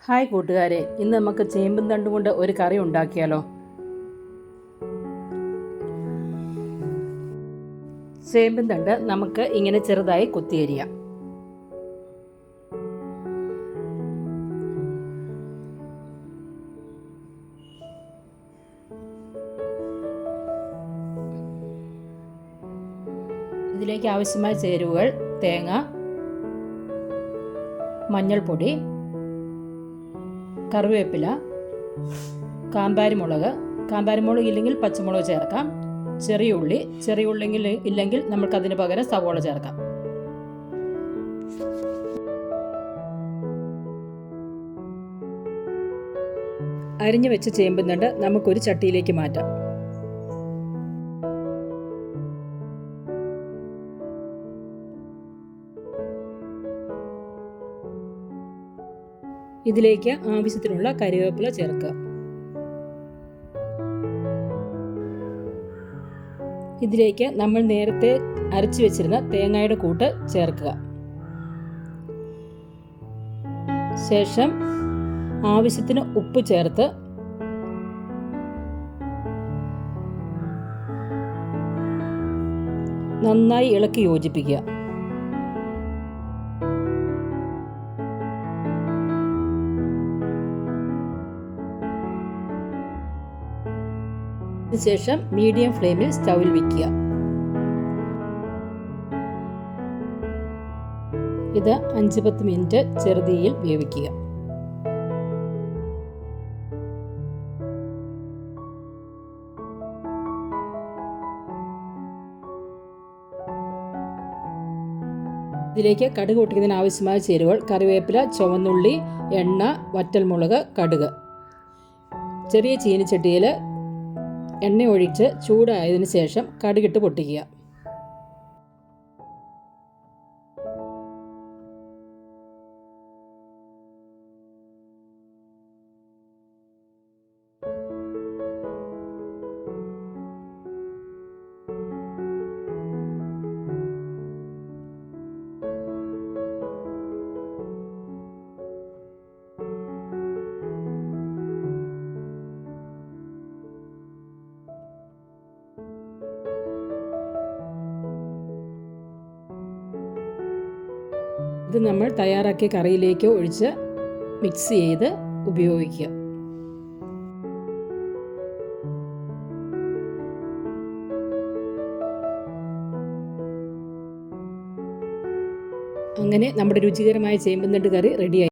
Hi കൂട്ടുകാരെ, ഇന്ന് നമുക്ക് ചേമ്പും തണ്ട് കൊണ്ട് ഒരു കറി ഉണ്ടാക്കിയാലോ. ചേമ്പും തണ്ട് നമുക്ക് ഇങ്ങനെ ചെറുതായി കൊത്തിയരിയാം. ഇതിലേക്ക് ആവശ്യമായ ചേരുവകൾ: തേങ്ങ, മഞ്ഞൾപ്പൊടി, കറിവേപ്പില, കാന്താരിമുളക് ഇല്ലെങ്കിൽ പച്ചമുളക് ചേർക്കാം, ചെറിയ ഉള്ളി ഇല്ലെങ്കിൽ നമുക്കതിന് പകരം സവോള ചേർക്കാം. അരിഞ്ഞു വെച്ച ചേമ്പും തണ്ട് നമുക്കൊരു ചട്ടിയിലേക്ക് മാറ്റാം. ഇതിലേക്ക് ആവശ്യത്തിനുള്ള കറിവേപ്പില ചേർക്കുക. ഇതിലേക്ക് നമ്മൾ നേരത്തെ അരച്ചു വെച്ചിരുന്ന തേങ്ങയുടെ കൂട്ട് ചേർക്കുക. ശേഷം ആവശ്യത്തിന് ഉപ്പ് ചേർത്ത് നന്നായി ഇളക്കി യോജിപ്പിക്കുക. ശേഷം മീഡിയം ഫ്ലെയിമിൽ സ്റ്റൗവിൽ വയ്ക്കുക. ഇത് 5-10 മിനിറ്റ് ചെറുതീയിൽ വേവിക്കുക. ഇതിലേക്ക് കടുക് പൊട്ടിക്കുന്നതിന് ആവശ്യമായ ചേരുവകൾ: കറിവേപ്പില, ചുവന്നുള്ളി, എണ്ണ, വറ്റൽമുളക്, കടുക്. ചെറിയ ചീനിച്ചട്ടിയിൽ എണ്ണ ഒഴിച്ച് ചൂടായതിനു ശേഷം കടുകിട്ട് പൊട്ടിക്കുക. ഇത് നമ്മൾ തയ്യാറാക്കിയ കറിയിലേക്ക് ഒഴിച്ച് മിക്സ് ചെയ്ത് ഉപയോഗിക്കുക. അങ്ങനെ നമ്മുടെ രുചികരമായ ചേമ്പും തണ്ട് കറി റെഡിയായി.